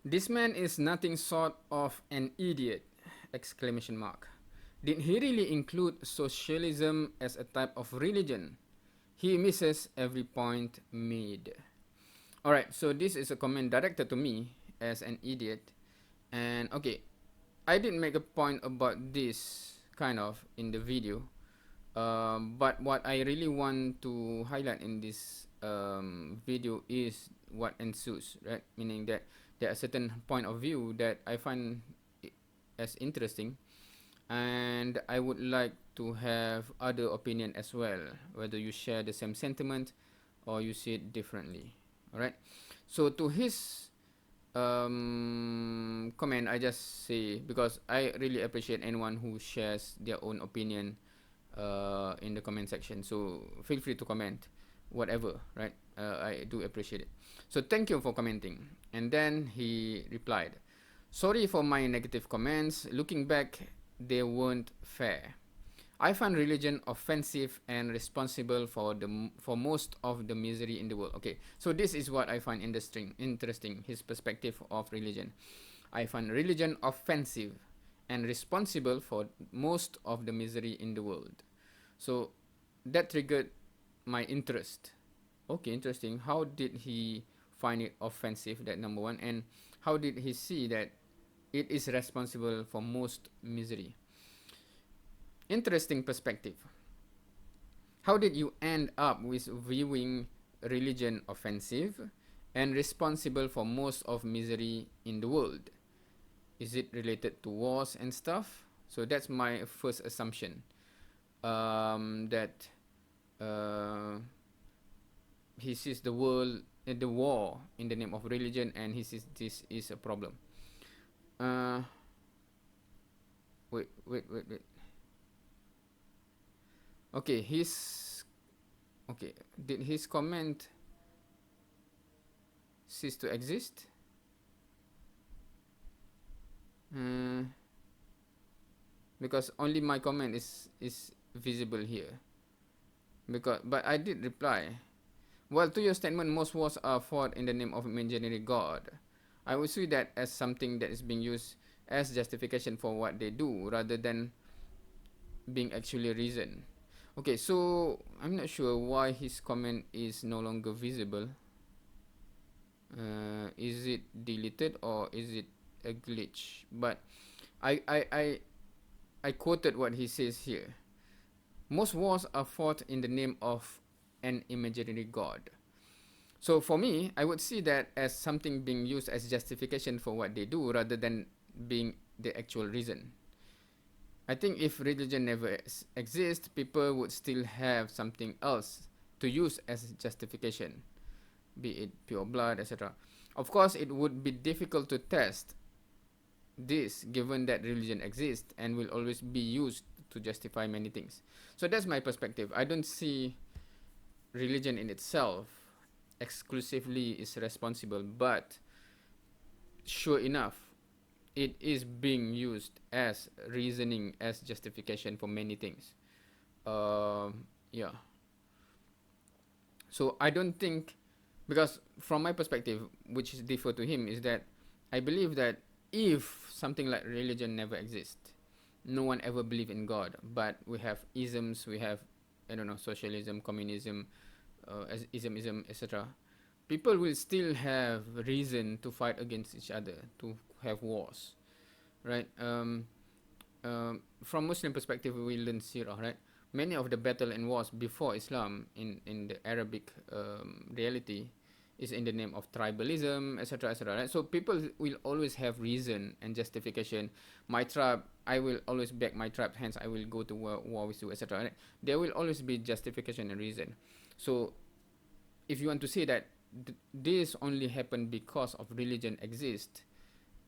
This man is nothing short of an idiot! Exclamation mark. Did he really include socialism as a type of religion? He misses every point made. Alright, so this is a comment directed to me as an idiot. And okay, I did make a point about this kind of in the video. But what I really want to highlight in this video is what ensues, right? Meaning that there are certain point of view that I find as interesting, and I would like to have other opinion as well, whether you share the same sentiment or you see it differently. All right. So to his comment, I just say, because I really appreciate anyone who shares their own opinion in the comment section. So feel free to comment whatever, right? I do appreciate it. So thank you for commenting. And then he replied, "Sorry for my negative comments. Looking back, they weren't fair. I find religion offensive and responsible for most of the misery in the world." Okay, so this is what I find interesting, his perspective of religion. I find religion offensive and responsible for most of the misery in the world. So that triggered my interest. Okay, interesting. How did he find it offensive, that number one, and how did he see that it is responsible for most misery? Interesting perspective. How did you end up with viewing religion offensive and responsible for most of misery in the world? Is it related to wars and stuff? So that's my first assumption. That he sees the world, the war in the name of religion, and he sees this is a problem. Wait. Okay, did his comment cease to exist? Because only my comment is visible here. But I did reply. Well, to your statement, most wars are fought in the name of imaginary God. I would see that as something that is being used as justification for what they do, rather than being actually reason. Okay, so I'm not sure why his comment is no longer visible. Is it deleted or is it a glitch? But I quoted what he says here. Most wars are fought in the name of an imaginary God. So for me, I would see that as something being used as justification for what they do, rather than being the actual reason. I think if religion never exists, people would still have something else to use as justification, be it pure blood, etc. Of course, it would be difficult to test this, given that religion exists and will always be used to justify many things. So that's my perspective. I don't see religion in itself exclusively is responsible, but sure enough, it is being used as reasoning, as justification for many things. Yeah. So I don't think, because from my perspective, which is differ to him, is that I believe that if something like religion never exists, no one ever believed in God, but we have isms, we have, I don't know, socialism, communism, ism, etc. People will still have reason to fight against each other, to have wars, right? From Muslim perspective, we learn Sirah, right? Many of the battle and wars before Islam in the Arabic reality is in the name of tribalism, etc., etc. Right? So people will always have reason and justification. My tribe, I will always back my tribe. Hence, I will go to war with you, etc. Right? There will always be justification and reason. So, if you want to say that this only happened because of religion exists,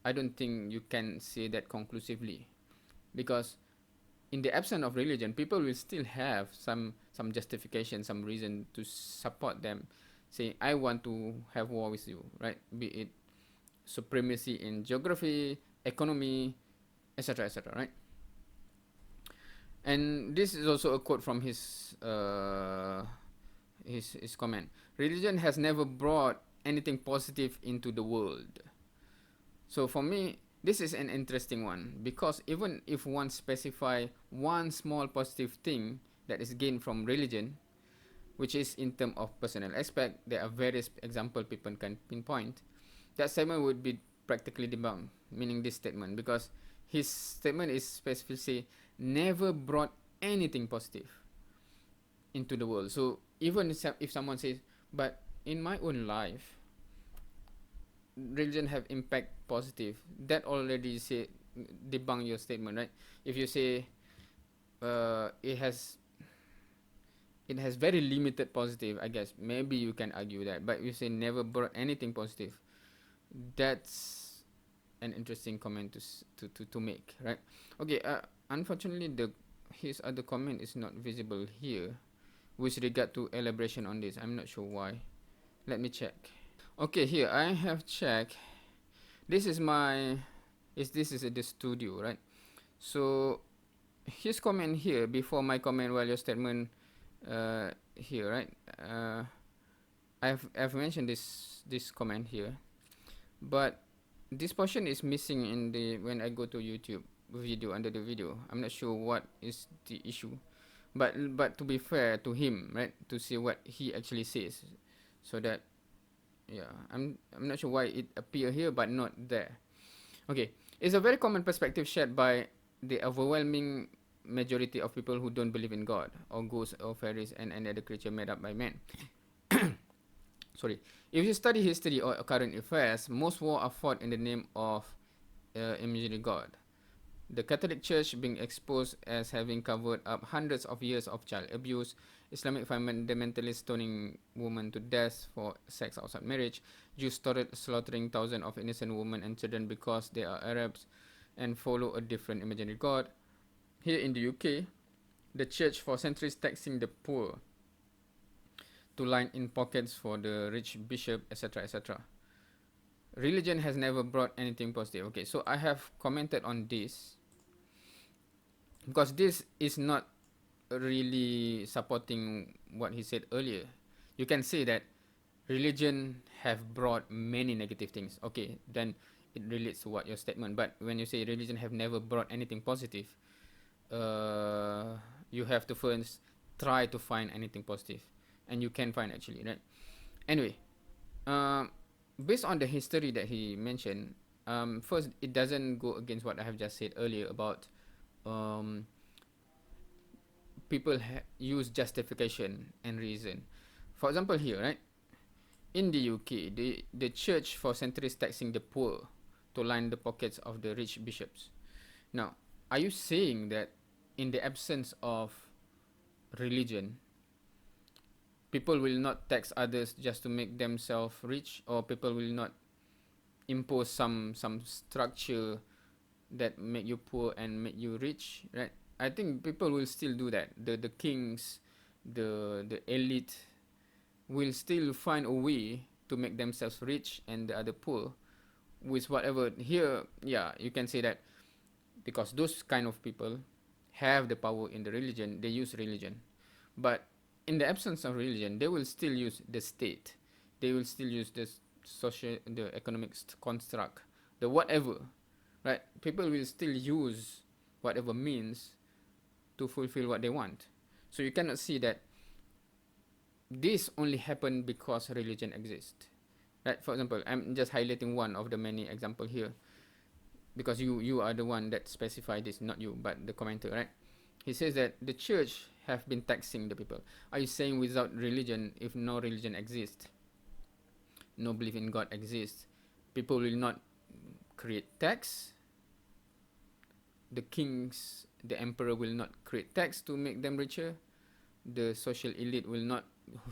I don't think you can say that conclusively, because in the absence of religion, people will still have some justification, some reason to support them, saying, I want to have war with you, right? Be it supremacy in geography, economy, etc., etc., right? And this is also a quote from his comment. Religion has never brought anything positive into the world. So for me, this is an interesting one, because even if one specify one small positive thing that is gained from religion, which is in terms of personal aspect, there are various example people can pinpoint, that statement would be practically debunked, meaning this statement, because his statement is specifically say never brought anything positive into the world. So even if someone says, but in my own life, religion have impact positive, that already say debunk your statement, right? If you say it has very limited positive, I guess maybe you can argue that. But you say never brought anything positive, that's an interesting comment to make, right? Okay, unfortunately his other comment is not visible here with regard to elaboration on this. I'm not sure why. Let me check. Okay, here I have checked. This is the studio, right? So his comment here before my comment, while your statement here, right? I've mentioned this comment here, but this portion is missing in the when I go to YouTube video under the video. I'm not sure what is the issue, but to be fair to him, right? To see what he actually says, so that yeah, I'm not sure why it appear here but not there. Okay, it's a very common perspective shared by the overwhelming majority of people who don't believe in God or ghosts or fairies and any other creature made up by man. Sorry. If you study history or current affairs, most wars are fought in the name of imaginary God. The Catholic Church being exposed as having covered up hundreds of years of child abuse, Islamic fundamentalists stoning women to death for sex outside marriage, Jews slaughtering thousands of innocent women and children because they are Arabs and follow a different imaginary God. Here in the UK, the church for centuries taxing the poor to line in pockets for the rich bishop, etc., etc. Religion has never brought anything positive. Okay, so I have commented on this because this is not really supporting what he said earlier. You can say that religion have brought many negative things. Okay, then it relates to what your statement. But when you say religion have never brought anything positive, you have to first try to find anything positive, and you can find actually, right? Anyway, based on the history that he mentioned, first it doesn't go against what I have just said earlier about people use justification and reason. For example, here, right, in the UK, the church for centuries taxing the poor to line the pockets of the rich bishops. Now, are you saying that in the absence of religion, people will not tax others just to make themselves rich, or people will not impose some structure that make you poor and make you rich, right? I think people will still do that. The kings, the elite will still find a way to make themselves rich and the other poor with whatever. Here, yeah, you can say that because those kind of people have the power in the religion, they use religion. But in the absence of religion, they will still use the state. They will still use the social, the economic construct, the whatever, right? People will still use whatever means to fulfill what they want. So you cannot see that this only happened because religion exists, right? For example, I'm just highlighting one of the many example here, because you are the one that specify this, not you, but the commenter, right? He says that the church have been taxing the people. Are you saying without religion, if no religion exists, no belief in God exists, people will not create tax? The kings, the emperor will not create tax to make them richer? The social elite will not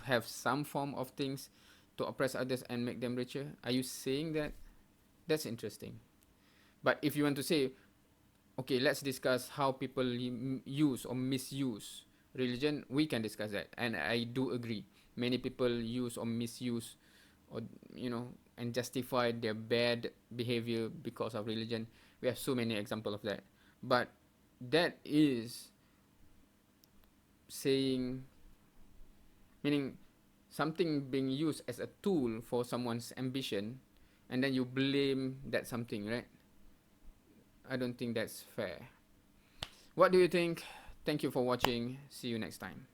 have some form of things to oppress others and make them richer? Are you saying that? That's interesting. But if you want to say, okay, let's discuss how people use or misuse religion, we can discuss that. And I do agree. Many people use or misuse or, and justify their bad behavior because of religion. We have so many examples of that. But that is saying, meaning something being used as a tool for someone's ambition, and then you blame that something, right? I don't think that's fair. What do you think? Thank you for watching. See you next time.